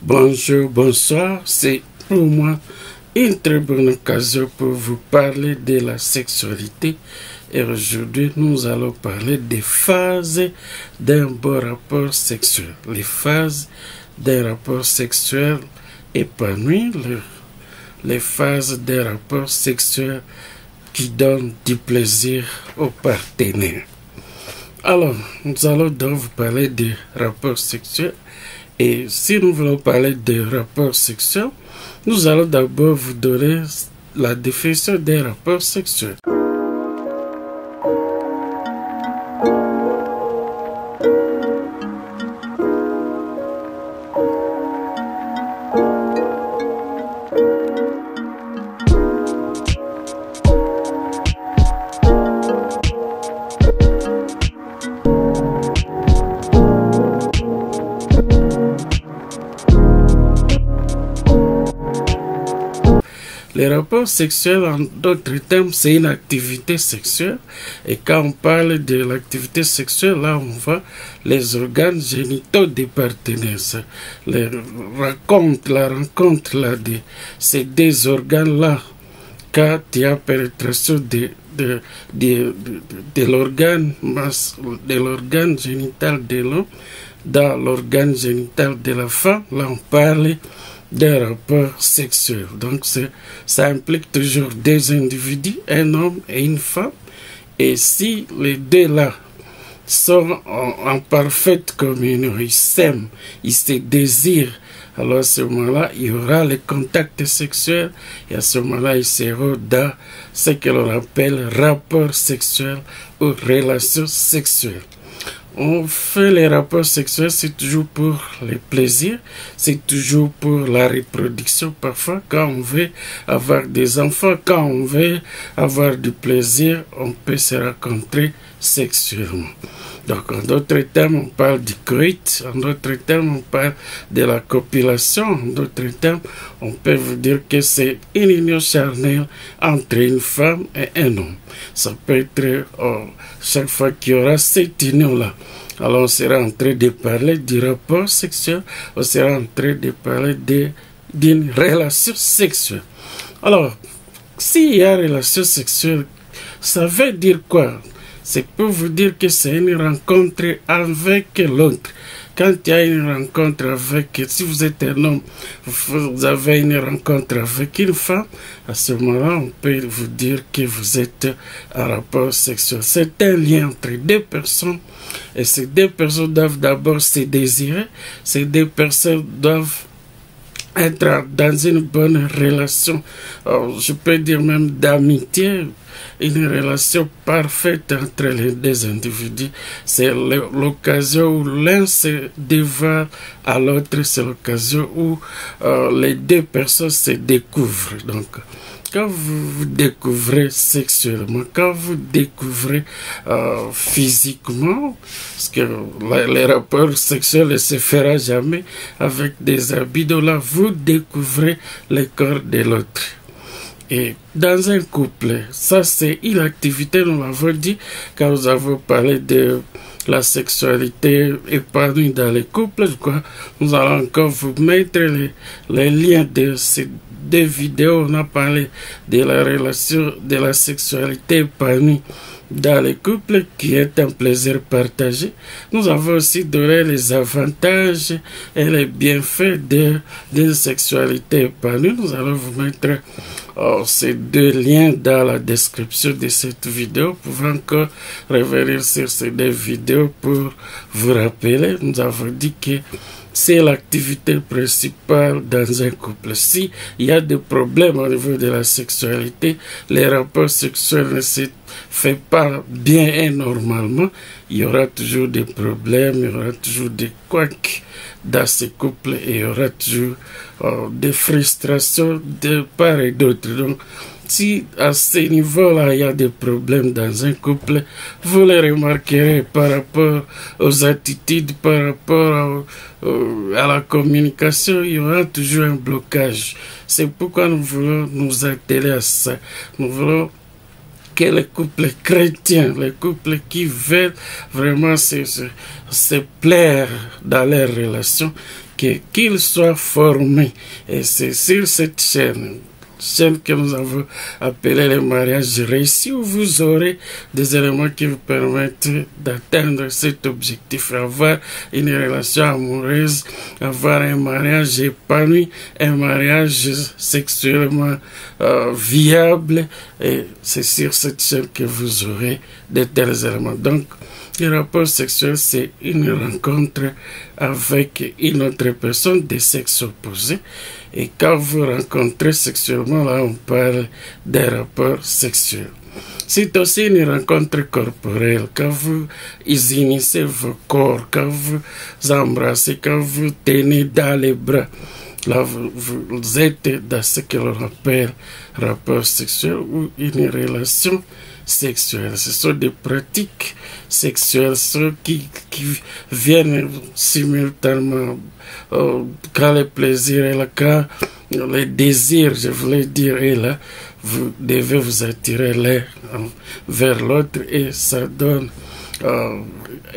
Bonjour, bonsoir, c'est pour moi une très bonne occasion pour vous parler de la sexualité. Et aujourd'hui, nous allons parler des phases d'un bon rapport sexuel. Les phases d'un rapport sexuel épanoui, les phases d'un rapport sexuel qui donnent du plaisir au partenaire. Alors, nous allons donc vous parler des rapports sexuels. Et si nous voulons parler de rapports sexuels, nous allons d'abord vous donner la définition des rapports sexuels. Les rapports sexuels, en d'autres termes, c'est une activité sexuelle. Et quand on parle de l'activité sexuelle, là, on voit les organes génitaux des partenaires. La rencontre là, de ces deux organes-là, quand il y a pénétration de l'organe génital de l'homme dans l'organe génital de la femme, là, on parle d'un rapport sexuel. Donc, ça implique toujours deux individus, un homme et une femme. Et si les deux là sont en parfaite communion, ils s'aiment, ils se désirent, alors à ce moment-là, il y aura le contact sexuel et à ce moment-là, ils seront dans ce que l'on appelle rapport sexuel ou relation sexuelle. On fait les rapports sexuels, c'est toujours pour les plaisirs, c'est toujours pour la reproduction. Parfois, quand on veut avoir des enfants, quand on veut avoir du plaisir, on peut se rencontrer sexuellement. Donc, en d'autres termes, on parle du coït, en d'autres termes, on parle de la copulation, en d'autres termes, on peut vous dire que c'est une union charnelle entre une femme et un homme. Ça peut être chaque fois qu'il y aura cette union-là. Alors, on sera en train de parler du rapport sexuel, on sera en train de parler d'une relation sexuelle. Alors, s'il y a relation sexuelle, ça veut dire quoi? C'est pour vous dire que c'est une rencontre avec l'autre. Quand il y a une rencontre avec, si vous êtes un homme, vous avez une rencontre avec une femme, à ce moment-là, on peut vous dire que vous êtes en rapport sexuel. C'est un lien entre deux personnes et ces deux personnes doivent d'abord se désirer. Ces deux personnes doivent être dans une bonne relation, je peux dire même d'amitié, une relation parfaite entre les deux individus. C'est l'occasion où l'un se dévoile à l'autre, c'est l'occasion où les deux personnes se découvrent. Donc, quand vous vous découvrez sexuellement, quand vous découvrez physiquement, parce que les rapports sexuels ne se feront jamais avec des habits, donc là, vous découvrez le corps de l'autre. Et dans un couple, ça c'est une activité, nous l'avons dit, quand nous avons parlé de la sexualité épanouie dans les couples, nous allons encore vous mettre les liens de ces deux vidéos. On a parlé de la relation, de la sexualité épanouie dans les couples, qui est un plaisir partagé. Nous avons aussi donné les avantages et les bienfaits d'une sexualité épanouie. Nous allons vous mettre ces deux liens dans la description de cette vidéo. Vous pouvez encore revenir sur ces deux vidéos pour vous rappeler. Nous avons dit que c'est l'activité principale dans un couple. Si il y a des problèmes au niveau de la sexualité, les rapports sexuels ne se font pas bien et normalement, il y aura toujours des problèmes, il y aura toujours des couacs dans ces couples et il y aura toujours des frustrations de part et d'autre. Donc, si à ce niveau-là, il y a des problèmes dans un couple, vous les remarquerez par rapport aux attitudes, par rapport à la communication, il y aura toujours un blocage. C'est pourquoi nous voulons nous atteler à ça. Nous voulons que les couples chrétiens, les couples qui veulent vraiment se plaire dans leurs relations, qu'il soit formé. Et c'est sur cette chaîne que nous avons appelée le mariage réussi, où vous aurez des éléments qui vous permettent d'atteindre cet objectif, avoir une relation amoureuse, avoir un mariage épanoui, un mariage sexuellement viable. Et c'est sur cette chaîne que vous aurez de tels éléments. Donc, le rapport sexuel, c'est une rencontre avec une autre personne de sexe opposé. Et quand vous rencontrez sexuellement, là, on parle des rapports sexuels. C'est aussi une rencontre corporelle. Quand vous unissez vos corps, quand vous embrassez, quand vous tenez dans les bras, là, vous êtes dans ce que l'on appelle rapport sexuel ou une relation sexuelle. Ce sont des pratiques sexuelles qui viennent simultanément quand le plaisir est là, quand le désir, je voulais dire, est là, vous devez vous attirer l'un vers l'autre et ça donne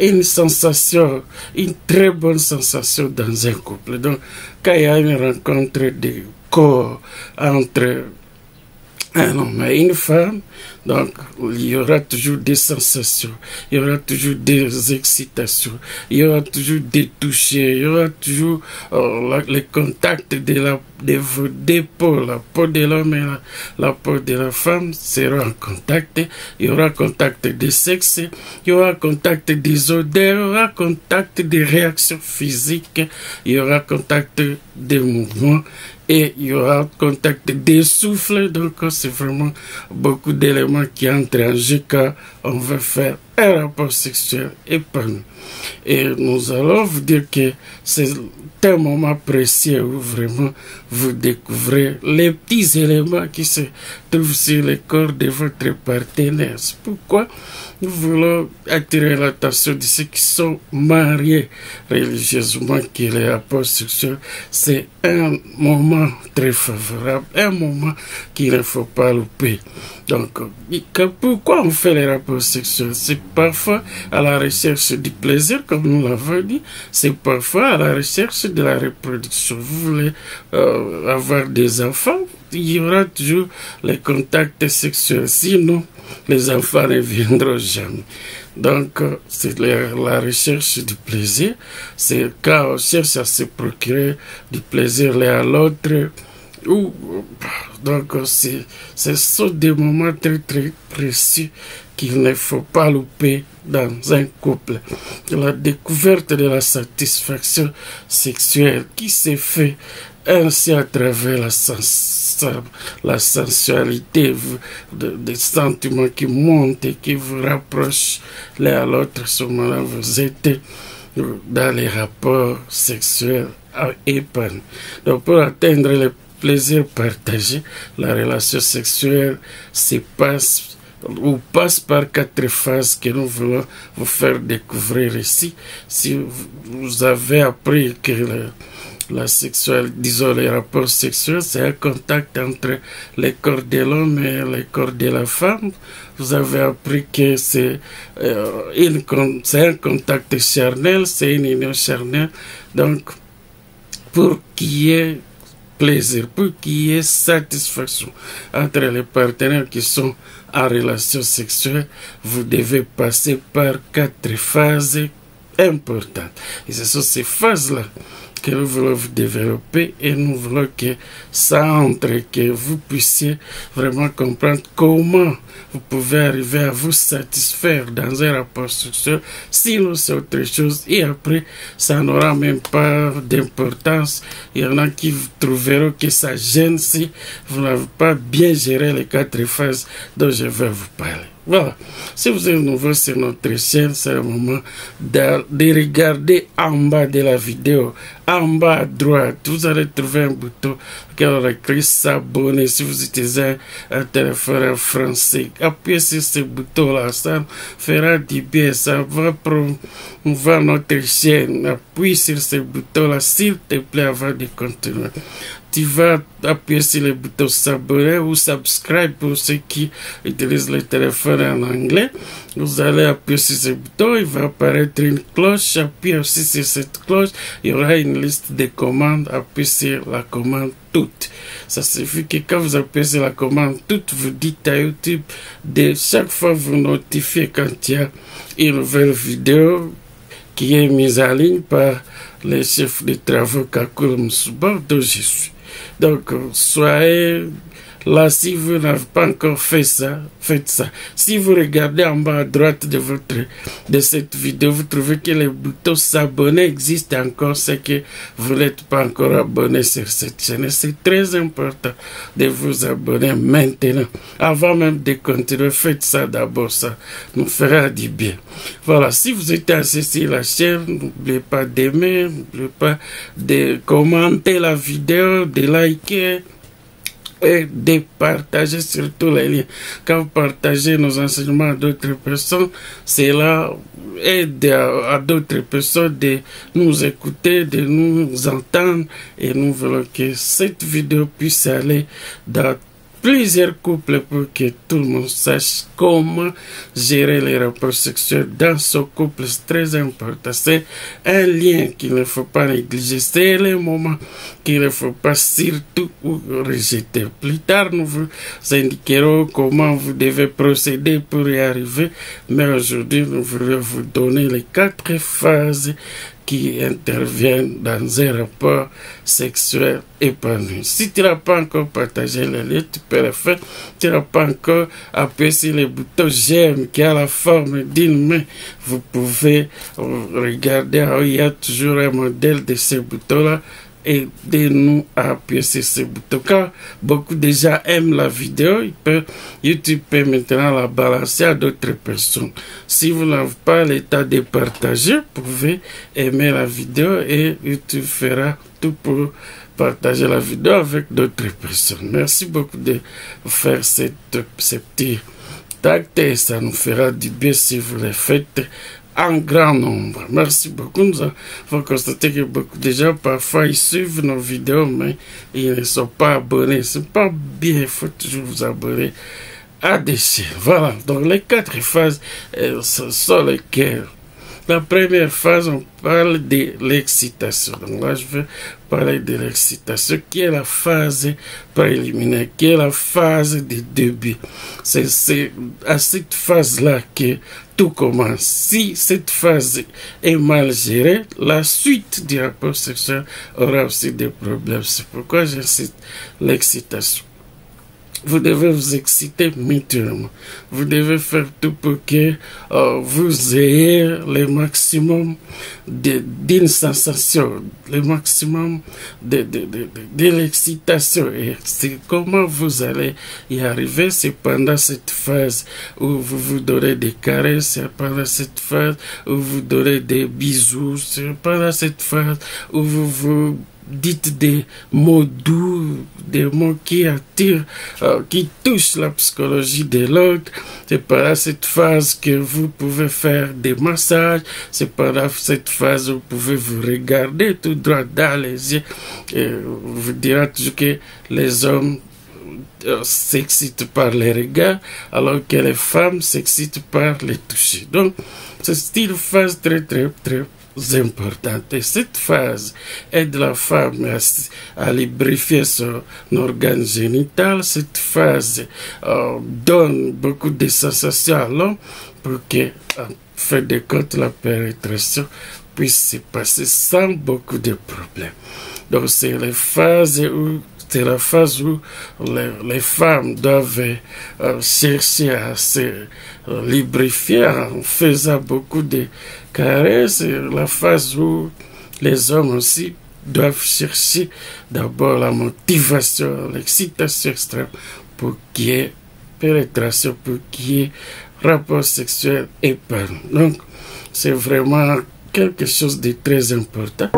une sensation, une très bonne sensation dans un couple. Donc, quand il y a une rencontre de corps entre un homme et une femme, donc il y aura toujours des sensations, il y aura toujours des excitations, il y aura toujours des touchés, il y aura toujours le contact de vos deux peaux, la peau de l'homme et la peau de la femme seront en contact, il y aura contact des sexes, il y aura contact des odeurs, il y aura contact des réactions physiques, il y aura contact des mouvements, et il y aura contact des souffles. Donc c'est vraiment beaucoup d'éléments qui entrent en jeu quand on veut faire un rapport sexuel épanoui. Et nous allons vous dire que c'est un moment précieux où vraiment vous découvrez les petits éléments qui se trouvent sur le corps de votre partenaire. C'est pourquoi nous voulons attirer l'attention de ceux qui sont mariés religieusement que les rapports sexuels, c'est un moment très favorable, un moment qu'il ne faut pas louper. Donc, pourquoi on fait les rapports sexuels? C'est parfois à la recherche du plaisir, comme nous l'avons dit, c'est parfois à la recherche de la reproduction. Vous voulez avoir des enfants, il y aura toujours les contacts sexuels, sinon les enfants ne viendront jamais. Donc, c'est la recherche du plaisir, c'est quand on cherche à se procurer du plaisir l'un à l'autre. Donc, ce sont des moments très très précieux qu'il ne faut pas louper dans un couple. La découverte de la satisfaction sexuelle qui se fait ainsi à travers la sensualité, des sentiments qui montent et qui vous rapprochent l'un à l'autre. À ce moment-là, vous êtes dans les rapports sexuels épanouis. Donc, pour atteindre le plaisir partagé, la relation sexuelle passe par 4 phases que nous voulons vous faire découvrir ici. Si vous avez appris que la sexualité, disons les rapports sexuels, c'est un contact entre le corps de l'homme et le corps de la femme. Vous avez appris que c'est un contact charnel, c'est une union charnelle. Donc, pour qu'il y ait plaisir, pour qu'il y ait satisfaction entre les partenaires qui sont en relation sexuelle, vous devez passer par 4 phases importantes. Et ce sont ces phases-là que nous voulons vous développer et nous voulons que ça entre, que vous puissiez vraiment comprendre comment vous pouvez arriver à vous satisfaire dans un rapport sexuel, sinon c'est autre chose et après ça n'aura même pas d'importance. Il y en a qui trouveront que ça gêne si vous n'avez pas bien géré les 4 phases dont je vais vous parler. Voilà, si vous êtes nouveau sur notre chaîne, c'est le moment de regarder en bas de la vidéo. En bas à droite, vous allez trouver un bouton qui aura écrit s'abonner. Si vous utilisez un téléphone français, appuyez sur ce bouton-là, ça fera du bien, ça va promouvoir notre chaîne. Appuie sur ce bouton-là, s'il te plaît, avant de continuer. Tu vas appuyer sur le bouton s'abonner ou subscribe pour ceux qui utilisent le téléphone espagnol et en anglais. Vous allez appuyer sur ce bouton, il va apparaître une cloche. Appuyez aussi sur cette cloche, il y aura une liste de commandes. Appuyez sur la commande toute. Ça suffit que quand vous appuyez sur la commande toute, vous dites à YouTube de chaque fois vous notifier quand il y a une nouvelle vidéo qui est mise en ligne par les chefs de travaux Kakule Msuba, dont je suis. Donc, soyez là, si vous n'avez pas encore fait ça, faites ça. Si vous regardez en bas à droite de cette vidéo, vous trouvez que le bouton s'abonner existe encore, c'est que vous n'êtes pas encore abonné sur cette chaîne. C'est très important de vous abonner maintenant. Avant même de continuer, faites ça d'abord, ça nous fera du bien. Voilà, si vous êtes assis sur la chaîne, n'oubliez pas d'aimer, n'oubliez pas de commenter la vidéo, de liker, et de partager surtout les liens. Quand vous partagez nos enseignements à d'autres personnes, cela aide à d'autres personnes de nous écouter, de nous entendre, et nous voulons que cette vidéo puisse aller dans plusieurs couples pour que tout le monde sache comment gérer les rapports sexuels dans son couple. C'est très important. C'est un lien qu'il ne faut pas négliger. C'est le moment qu'il ne faut pas surtout rejeter. Plus tard, nous vous indiquerons comment vous devez procéder pour y arriver. Mais aujourd'hui, nous voulons vous donner les 4 phases qui interviennent dans un rapport sexuel épanoui. Si tu n'as pas encore partagé le lien, tu peux le faire. Tu n'as pas encore appuyé sur le bouton j'aime qui a la forme d'une main. Vous pouvez regarder, il y a toujours un modèle de ce bouton-là. Aidez-nous à appuyer sur ce bouton. Quand beaucoup déjà aiment la vidéo, YouTube peut maintenant la balancer à d'autres personnes. Si vous n'avez pas l'état de partager, vous pouvez aimer la vidéo et YouTube fera tout pour partager la vidéo avec d'autres personnes. Merci beaucoup de faire ces petits actes et ça nous fera du bien si vous le faites en grand nombre. Merci beaucoup. Nous avons constaté que beaucoup de gens, parfois, ils suivent nos vidéos, mais ils ne sont pas abonnés. C'est pas bien, il faut toujours vous abonner à des chaînes. Voilà. Donc, les 4 phases, ce sont lesquelles? La première phase, on parle de l'excitation. Donc là, je vais parler de l'excitation, qui est la phase préliminaire, qui est la phase de début. C'est à cette phase-là que tout commence. Si cette phase est mal gérée, la suite du rapport sexuel aura aussi des problèmes. C'est pourquoi j'incite l'excitation. Vous devez vous exciter mutuellement. Vous devez faire tout pour que vous ayez le maximum d'une sensation, le maximum de l'excitation. Et c'est comment vous allez y arriver. C'est pendant cette phase où vous vous donnez des caresses, c'est pendant cette phase où vous donnez des bisous, c'est pendant cette phase où vous dites des mots doux, des mots qui attirent, qui touchent la psychologie de l'autre. C'est pendant cette phase que vous pouvez faire des massages. C'est pendant cette phase où vous pouvez vous regarder tout droit dans les yeux. Et on vous dira toujours que les hommes s'excitent par les regards, alors que les femmes s'excitent par les toucher. Donc, c'est une phase très importante. Et cette phase aide la femme à lubrifier son organe génital. Cette phase donne beaucoup de sensations à l'homme pour que, en fin de compte, la pénétration puisse se passer sans beaucoup de problèmes. Donc, c'est la phase où les femmes doivent chercher à se lubrifier en faisant beaucoup de caresses. C'est la phase où les hommes aussi doivent chercher d'abord la motivation, l'excitation extrême pour qu'il y ait pénétration, pour qu'il y ait rapport sexuel épanoui. Donc, c'est vraiment quelque chose de très important.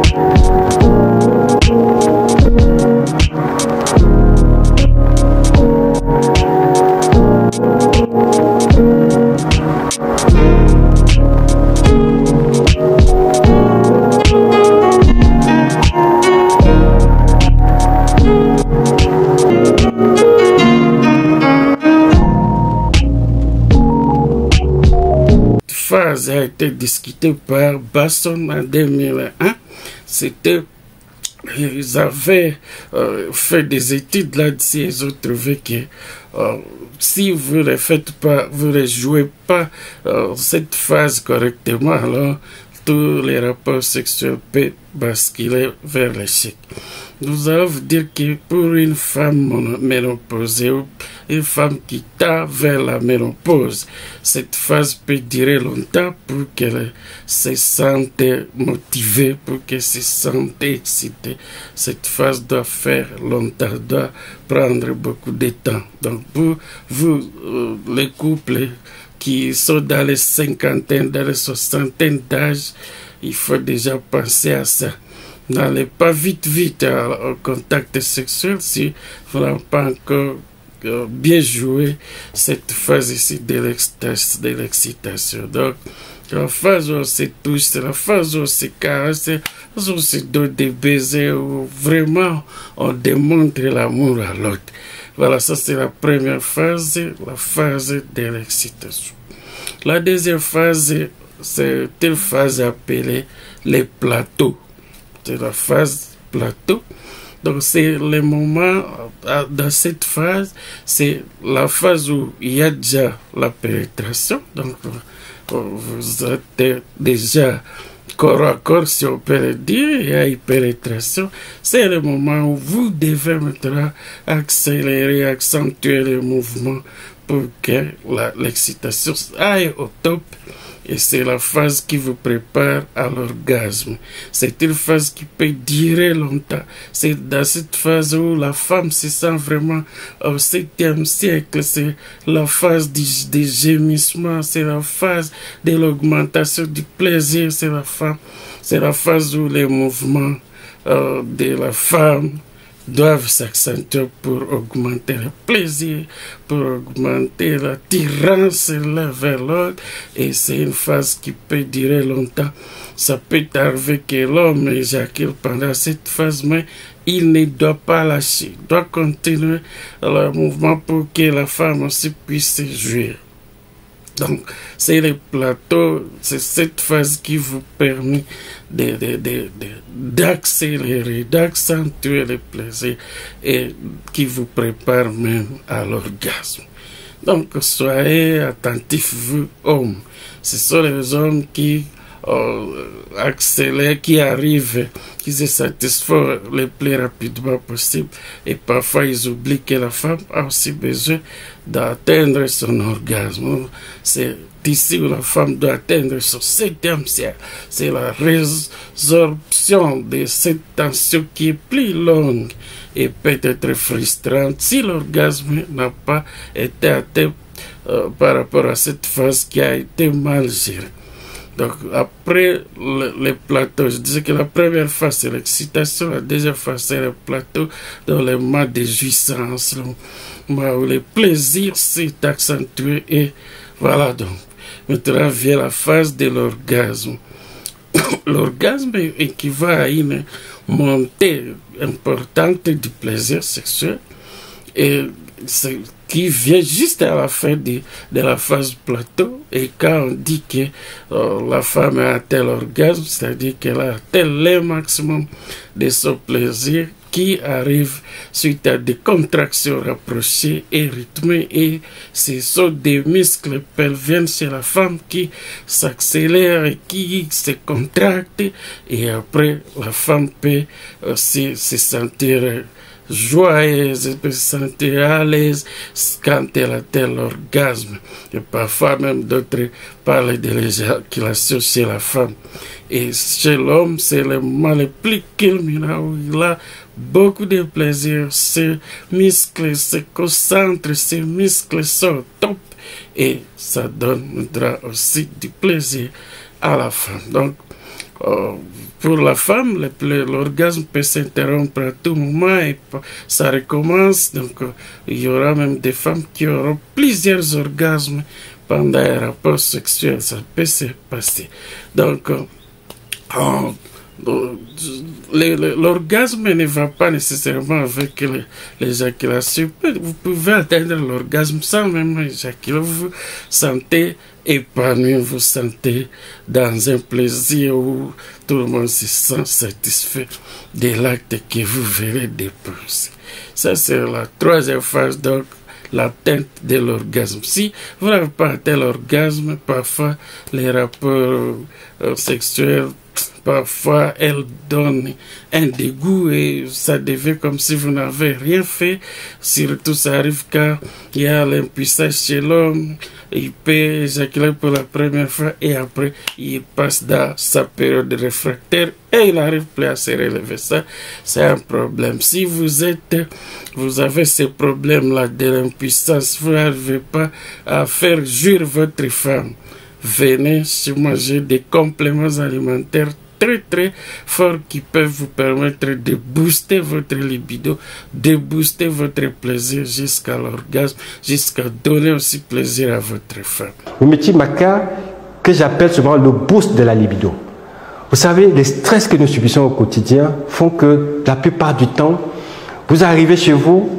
phase a été discutée par Basson en 2001. C'était, ils avaient fait des études là-dessus, ils ont trouvé que si vous ne faites pas, vous ne jouez pas cette phase correctement, alors tous les rapports sexuels peuvent basculer vers l'échec. Nous allons vous dire que pour une femme ménopausée ou une femme qui tend vers la ménopause, cette phase peut durer longtemps pour qu'elle se sente motivée, pour qu'elle se sente excitée. Cette phase doit faire longtemps, doit prendre beaucoup de temps. Donc pour vous, les couples qui sont dans les cinquantaines, dans les soixantaines d'âge, il faut déjà penser à ça. N'allez pas vite au contact sexuel si vous n'avez pas encore bien joué cette phase ici de l'excitation. Donc, la phase où on se touche, c'est la phase où on se caresse, où on se donne des baisers, où vraiment on démontre l'amour à l'autre. Voilà, ça c'est la première phase, la phase de l'excitation. La deuxième phase, c'est une phase appelée les plateaux. C'est la phase plateau. Donc c'est le moment, dans cette phase, c'est la phase où il y a déjà la pénétration. Donc vous êtes déjà corps à corps, si on peut le dire, il y a une pénétration. C'est le moment où vous devez maintenant accélérer, accentuer le mouvement pour que l'excitation aille au top. Et c'est la phase qui vous prépare à l'orgasme. C'est une phase qui peut durer longtemps. C'est dans cette phase où la femme se sent vraiment au 7e siècle. C'est la phase des gémissements. C'est la phase de l'augmentation du plaisir. C'est la phase où les mouvements de la femme doivent s'accentuer pour augmenter le plaisir, pour augmenter l'attirance l'un vers l'autre. Et c'est une phase qui peut durer longtemps. Ça peut arriver que l'homme éjacule pendant cette phase, mais il ne doit pas lâcher. Il doit continuer le mouvement pour que la femme aussi puisse jouir. Donc, c'est le plateau, c'est cette phase qui vous permet d'accélérer, d'accentuer le plaisir et qui vous prépare même à l'orgasme. Donc, soyez attentifs, vous, hommes. Ce sont les hommes qui accélèrent, qui arrivent, qui se satisfont le plus rapidement possible. Et parfois, ils oublient que la femme a aussi besoin d'atteindre son orgasme. C'est ici où la femme doit atteindre son 7e siècle. C'est la résorption de cette tension qui est plus longue et peut être frustrante si l'orgasme n'a pas été atteint par rapport à cette phase qui a été mal gérée. Donc, après le plateau, je disais que la première phase, c'est l'excitation. La deuxième phase, c'est le plateau dans le moment de jouissance, le moment où le plaisir s'est accentué. Et voilà donc. Maintenant vient la phase de l'orgasme. L'orgasme équivaut à une montée importante du plaisir sexuel. Et qui vient juste à la fin de la phase plateau. Et quand on dit que la femme a atteint l'orgasme, c'est-à-dire qu'elle a atteint le maximum de son plaisir qui arrive suite à des contractions rapprochées et rythmées. Et ce sont des muscles pelviens chez la femme qui s'accélèrent et qui se contractent. Et après, la femme peut aussi se sentir joyeuse, elle peut se sentir à l'aise quand elle atteint l'orgasme. Et parfois même d'autres parlent de l'éjaculation chez la femme. Et chez l'homme, c'est le moment le plus culminant où il a beaucoup de plaisir. Ses muscles se concentrent, ses muscles sont au top. Et ça donnera aussi du plaisir à la femme. Donc, pour la femme, l'orgasme peut s'interrompre à tout moment et ça recommence. Donc, il y aura même des femmes qui auront plusieurs orgasmes pendant un rapport sexuel. Ça peut se passer. Donc, L'orgasme ne va pas nécessairement avec l'éjaculation. Vous pouvez atteindre l'orgasme sans même éjaculer. Vous vous sentez épanoui, vous sentez dans un plaisir où tout le monde se sent satisfait de l'acte que vous verrez déposer. Ça, c'est la troisième phase, donc l'atteinte de l'orgasme. Si vous n'avez pas atteint l'orgasme, parfois les rapports sexuels, parfois elles donnent un dégoût et ça devient comme si vous n'avez rien fait. Surtout ça arrive quand il y a l'impuissance chez l'homme. Il peut éjaculer pour la première fois et après il passe dans sa période réfractaire et il n'arrive plus à se relever. Ça, c'est un problème. Si vous avez ce problème-là de l'impuissance, vous n'arrivez pas à faire jouir votre femme, venez chez moi, j'ai des compléments alimentaires très forts qui peuvent vous permettre de booster votre libido, de booster votre plaisir jusqu'à l'orgasme, jusqu'à donner aussi plaisir à votre femme. Le métier Maka, que j'appelle souvent le boost de la libido. Vous savez, les stress que nous subissons au quotidien font que la plupart du temps, vous arrivez chez vous,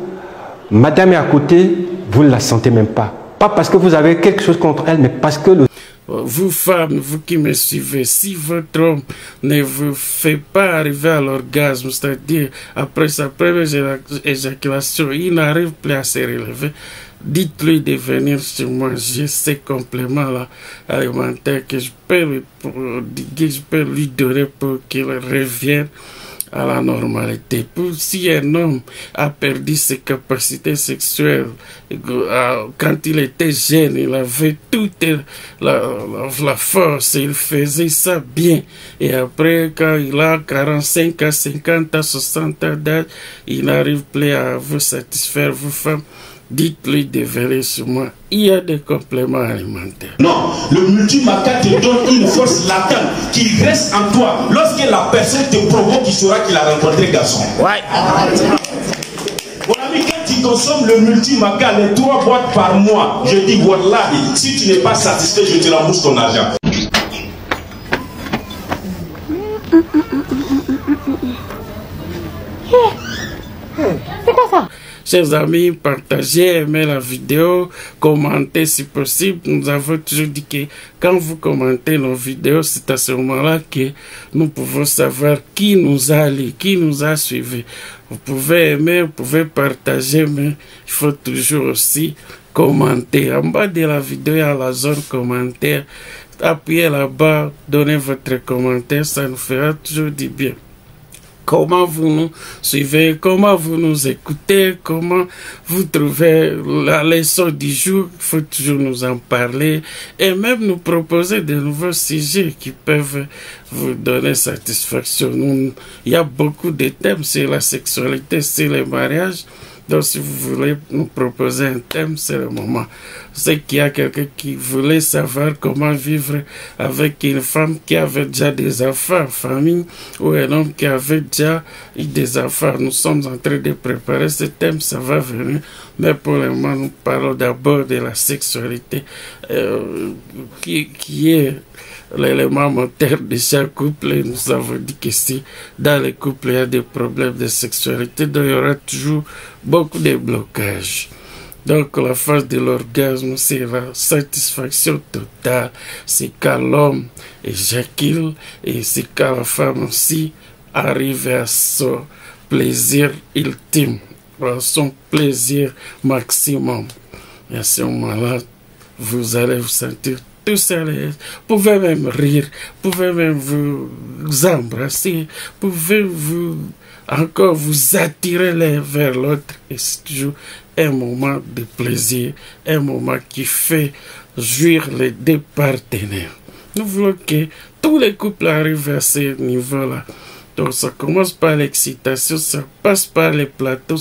madame est à côté, vous ne la sentez même pas. Pas parce que vous avez quelque chose contre elle, mais parce que vous femmes, vous qui me suivez, si votre homme ne vous fait pas arriver à l'orgasme, c'est-à-dire après sa première éjaculation, il n'arrive plus à se relever, dites-lui de venir chez moi. J'ai ces compléments-là alimentaires que je peux lui donner pour qu'il revienne à la normalité. Si un homme a perdu ses capacités sexuelles, quand il était jeune, il avait toute la force, il faisait ça bien. Et après, quand il a 45 à 50 à 60 ans d'âge, il n'arrive plus à vous satisfaire, vous femmes. Dites-lui de venir sur moi. Il y a des compléments alimentaires. Non, le multi-maca te donne une force latente qui reste en toi. Lorsque la personne te provoque, il saura qu'il a rencontré garçon. Ouais. Mon ami, quand tu consommes le multi-maca, les 3 boîtes par mois, je dis, wallahi, si tu n'es pas satisfait, je te rembourse ton argent. C'est quoi ça? Chers amis, partagez, aimez la vidéo, commentez si possible. Nous avons toujours dit que quand vous commentez nos vidéos, c'est à ce moment-là que nous pouvons savoir qui nous a lu, qui nous a suivis. Vous pouvez aimer, vous pouvez partager, mais il faut toujours aussi commenter. En bas de la vidéo, il y a la zone commentaire. Appuyez là-bas, donnez votre commentaire, ça nous fera toujours du bien. Comment vous nous suivez, comment vous nous écoutez, comment vous trouvez la leçon du jour, il faut toujours nous en parler et même nous proposer de nouveaux sujets qui peuvent vous donner satisfaction. Il y a beaucoup de thèmes sur la sexualité, sur le mariage. Donc, si vous voulez nous proposer un thème, c'est le moment. C'est qu'il y a quelqu'un qui voulait savoir comment vivre avec une femme qui avait déjà des enfants en famille ou un homme qui avait déjà eu des enfants. Nous sommes en train de préparer ce thème, ça va venir. Mais pour le moment, nous parlons d'abord de la sexualité qui est l'élément moteur de chaque couple. Et nous avons dit que si dans les couples il y a des problèmes de sexualité, donc il y aura toujours beaucoup de blocages. Donc la phase de l'orgasme, c'est la satisfaction totale. C'est quand l'homme éjacule et c'est quand la femme aussi arrive à son plaisir ultime, à son plaisir maximum. Et à ce moment-là, vous allez vous sentir tous à l'aise, pouvez même rire, pouvez même vous embrasser, pouvez encore vous attirer l'un vers l'autre. Et c'est toujours un moment de plaisir, un moment qui fait jouir les deux partenaires. Nous voulons que tous les couples arrivent à ce niveau-là. Donc ça commence par l'excitation, ça passe par les plateaux,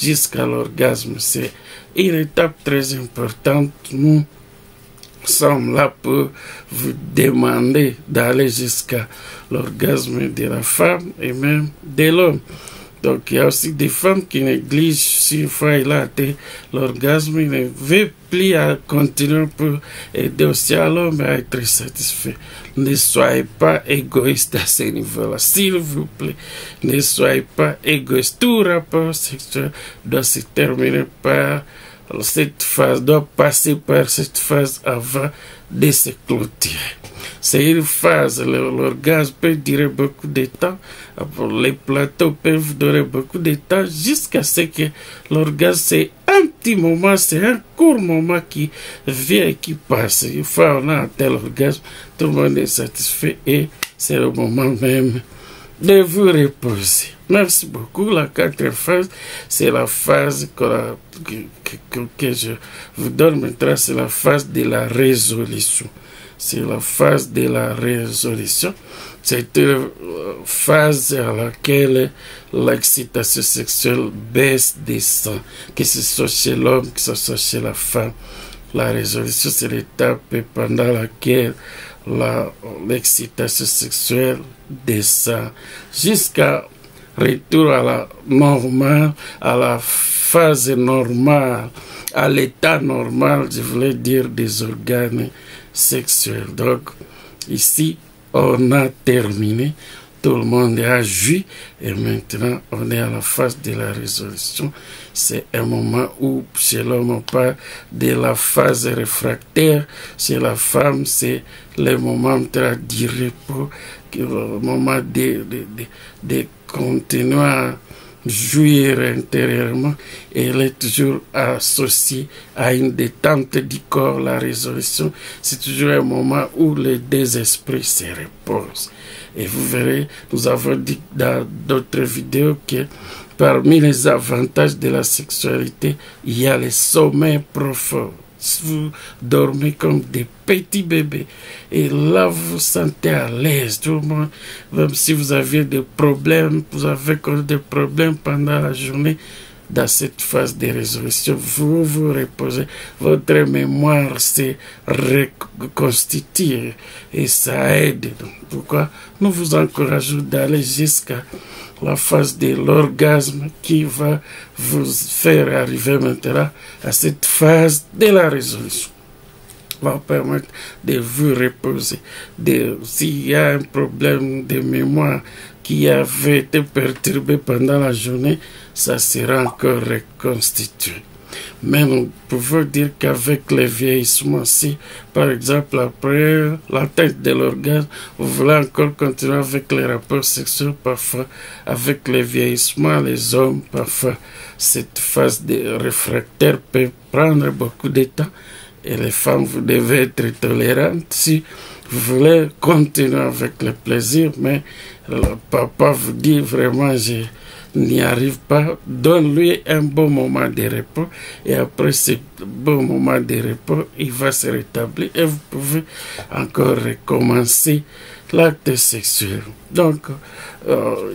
jusqu'à l'orgasme. C'est une étape très importante. Nous sommes là pour vous demander d'aller jusqu'à l'orgasme de la femme et même de l'homme. Donc il y a aussi des femmes qui négligent, si une fois il a atteint l'orgasme, il ne veut plus à continuer pour aider aussi à l'homme à être satisfait. Ne soyez pas égoïste à ce niveau-là, s'il vous plaît. Ne soyez pas égoïste. Tout rapport sexuel doit se terminer par cette phase, doit passer par cette phase avant de se clôturer. C'est une phase, l'orgasme peut durer beaucoup de temps, les plateaux peuvent durer beaucoup de temps jusqu'à ce que l'orgasme, c'est un petit moment, c'est un court moment qui vient et qui passe. Une fois on a atteint l'orgasme, tout le monde est satisfait et c'est le moment même de vous reposer. Merci beaucoup. La quatrième phase, c'est la phase que je vous donne maintenant, c'est la phase de la résolution. C'est la phase de la résolution. C'est une phase à laquelle l'excitation sexuelle baisse, descend, que ce soit chez l'homme, que ce soit chez la femme. La résolution, c'est l'étape pendant laquelle l'excitation sexuelle descend jusqu'à retour à la normale, à la phase normale, à l'état normal, je voulais dire, des organes sexuels. Donc, ici, on a terminé. Tout le monde a joui et maintenant on est à la phase de la résolution. C'est un moment où chez l'homme on parle de la phase réfractaire, chez la femme c'est le moment du repos, le moment de continuer à jouir intérieurement et elle est toujours associée à une détente du corps. La résolution, c'est toujours un moment où les deux esprits se reposent. Et vous verrez, nous avons dit dans d'autres vidéos que parmi les avantages de la sexualité, il y a le sommeil profond. Vous dormez comme des petits bébés et là vous vous sentez à l'aise. Tout le monde, même si vous aviez des problèmes, vous avez connu des problèmes pendant la journée, dans cette phase de résolution, vous vous reposez, votre mémoire se reconstitue et ça aide. Donc, pourquoi nous vous encourageons d'aller jusqu'à la phase de l'orgasme qui va vous faire arriver maintenant à cette phase de la résolution. Va permettre de vous reposer. S'il y a un problème de mémoire qui avait été perturbé pendant la journée, ça sera encore reconstitué. Mais nous pouvons dire qu'avec le vieillissement, si par exemple après l'atteinte de l'orgasme, vous voulez encore continuer avec les rapports sexuels, parfois avec le vieillissement, les hommes, parfois cette phase de réfractaire peut prendre beaucoup de temps. Et les femmes, vous devez être tolérantes si vous voulez continuer avec le plaisir, mais le papa vous dit vraiment, je n'y arrive pas, donne-lui un bon moment de repos et après ce bon moment de repos, il va se rétablir et vous pouvez encore recommencer l'acte sexuel. Donc,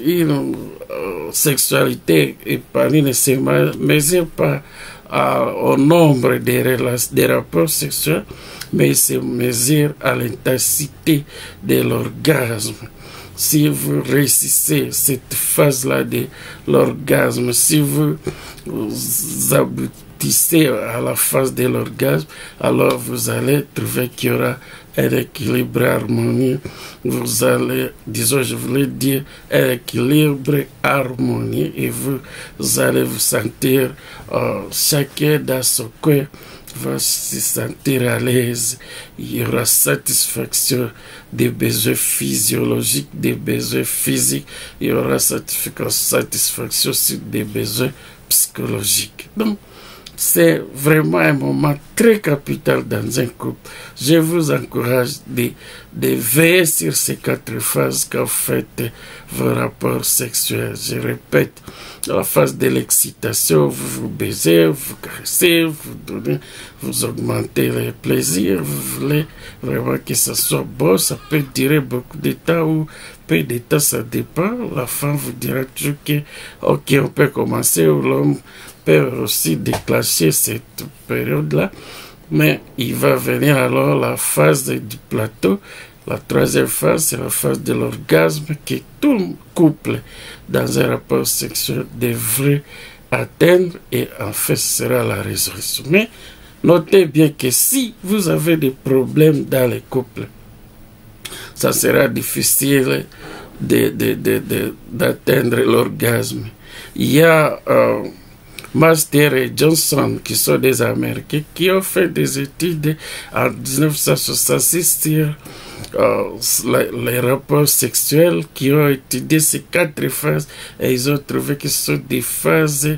une sexualité épanouie ne se mesure pas au nombre des rapports sexuels, mais il se mesure à l'intensité de l'orgasme. Si vous réussissez cette phase-là de l'orgasme, si vous aboutissez à la phase de l'orgasme, alors vous allez trouver qu'il y aura un équilibre harmonieux. Vous allez, disons, je voulais dire, un équilibre harmonieux et vous allez vous sentir chacun dans son coin va se sentir à l'aise. Il y aura satisfaction des besoins physiologiques, des besoins physiques. Il y aura satisfaction aussi des besoins psychologiques. Donc, c'est vraiment un moment très capital dans un couple. Je vous encourage de veiller sur ces 4 phases quand vous faites vos rapports sexuels. Je répète, la phase de l'excitation, vous vous baisez, vous caressez, vous donnez, vous augmentez le plaisir, vous voulez vraiment que ça soit beau, ça peut durer beaucoup de temps ou peu de temps, ça dépend. La femme vous dira toujours que, ok, on peut commencer, ou l'homme peut aussi déclencher cette période-là, mais il va venir alors la phase du plateau La troisième phase, c'est la phase de l'orgasme que tout couple dans un rapport sexuel devrait atteindre et en fait ce sera la résolution. Mais notez bien que si vous avez des problèmes dans les couples, ça sera difficile d'atteindre l'orgasme. Il y a Master et Johnson, qui sont des Américains, qui ont fait des études en 1966 sur les rapports sexuels, qui ont étudié ces 4 phases et ils ont trouvé que ce sont des phases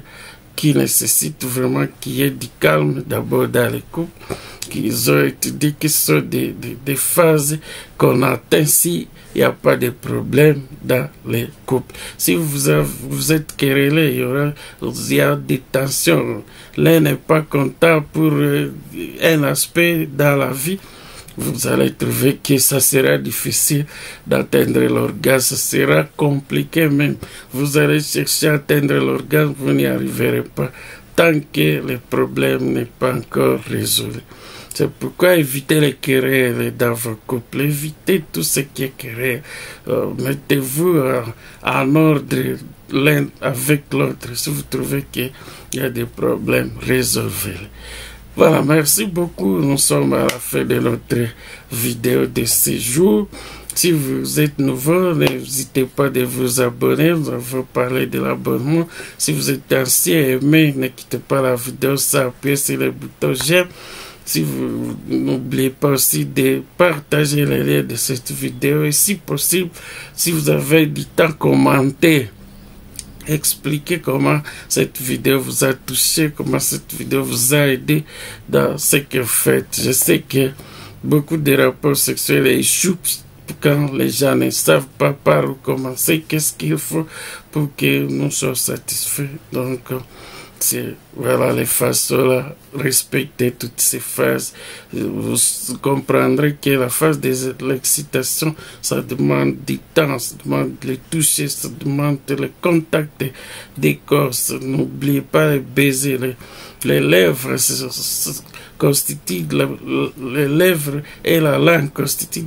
qui nécessitent vraiment qu'il y ait du calme d'abord dans les couples, qu'ils ont étudié que ce sont des phases qu'on atteint si il n'y a pas de problème dans les couples. Si vous êtes querellé, il y a des tensions, l'un n'est pas content pour un aspect dans la vie, vous allez trouver que ça sera difficile d'atteindre l'orgasme, ça sera compliqué même. Vous allez chercher à atteindre l'orgasme, vous n'y arriverez pas tant que le problème n'est pas encore résolu. C'est pourquoi évitez les querelles dans vos couples, évitez tout ce qui est querelle. Mettez-vous en ordre l'un avec l'autre. Si vous trouvez qu'il y a des problèmes, résolvez-les. Voilà, merci beaucoup. Nous sommes à la fin de notre vidéo de ce jour. Si vous êtes nouveau, n'hésitez pas de vous abonner. Nous avons parlé de l'abonnement. Si vous êtes ancien et aimé, ne quittez pas la vidéo sans appuyer sur le bouton j'aime. Si vous n'oubliez pas aussi de partager les liens de cette vidéo et si possible, si vous avez du temps, commentez. Expliquez comment cette vidéo vous a touché, comment cette vidéo vous a aidé dans ce que vous faites. Je sais que beaucoup de rapports sexuels échouent quand les gens ne savent pas par où commencer, qu'est-ce qu'il faut pour que nous soyons satisfaits. Donc, c'est voilà les façons-là, respectez toutes ces phases. Vous comprendrez que la phase de l'excitation, ça demande du temps, ça demande de les toucher, ça demande le contact des corps. N'oubliez pas de baiser les lèvres, constituent les lèvres et la langue constituent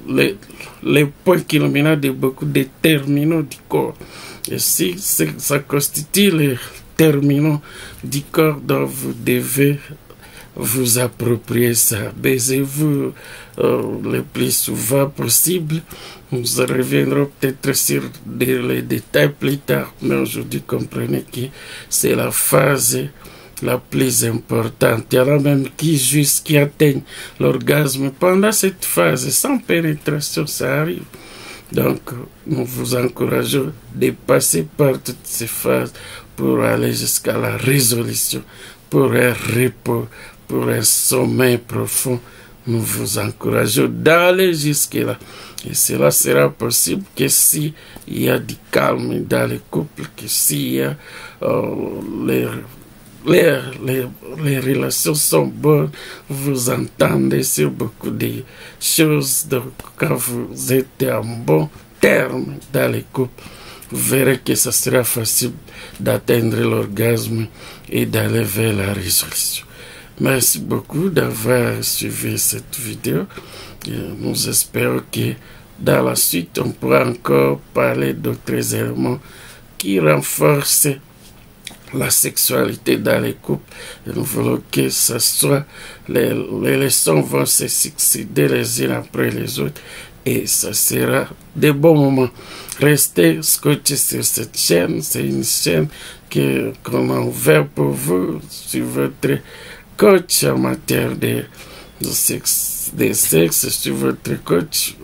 les points culminants de beaucoup de terminaux du corps. Et si ça constitue les terminaux du corps dont vous devez vous approprier ça. Baisez-vous le plus souvent possible. Nous reviendrons peut-être sur les détails plus tard, mais aujourd'hui comprenez que c'est la phase la plus importante. Il y en a même qui atteignent l'orgasme pendant cette phase. Sans pénétration, ça arrive. Donc, nous vous encourageons de passer par toutes ces phases pour aller jusqu'à la résolution, pour un repos, pour un sommeil profond. Nous vous encourageons d'aller jusque-là. Et cela sera possible que s'il y a du calme dans les couples, que s'il y a les relations sont bonnes, vous entendez sur beaucoup de choses. Donc, quand vous êtes en bon terme dans les couples, vous verrez que ça sera facile d'atteindre l'orgasme et d'aller vers la résolution. Merci beaucoup d'avoir suivi cette vidéo. Et nous espérons que dans la suite, on pourra encore parler d'autres éléments qui renforcent la sexualité dans les couples. Et nous voulons que ce soit, les leçons vont se succéder les unes après les autres et ça sera des bons moments. Restez scotchés sur cette chaîne. C'est une chaîne qu'on a ouverte pour vous, sur votre coach en matière de sexe, sur votre coach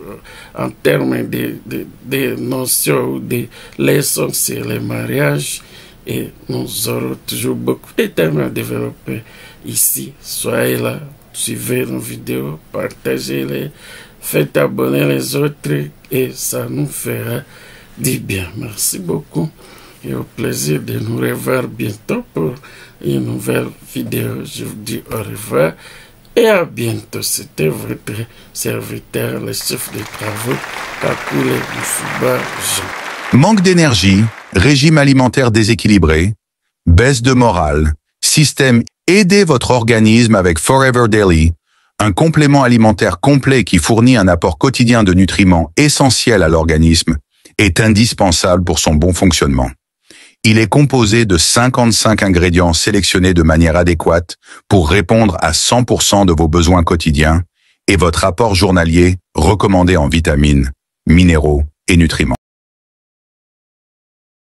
en termes de notions ou de leçons sur le mariage. Et nous aurons toujours beaucoup de thèmes à développer ici. Soyez là, suivez nos vidéos, partagez-les, faites abonner les autres et ça nous fera du bien. Merci beaucoup et au plaisir de nous revoir bientôt pour une nouvelle vidéo. Je vous dis au revoir et à bientôt. C'était votre serviteur, le chef de travaux, Kakule Moussouba Jean. Manque d'énergie, régime alimentaire déséquilibré, baisse de morale, système. Aidez votre organisme avec Forever Daily, Un complément alimentaire complet qui fournit un apport quotidien de nutriments essentiels à l'organisme est indispensable pour son bon fonctionnement. Il est composé de 55 ingrédients sélectionnés de manière adéquate pour répondre à 100% de vos besoins quotidiens et votre apport journalier recommandé en vitamines, minéraux et nutriments.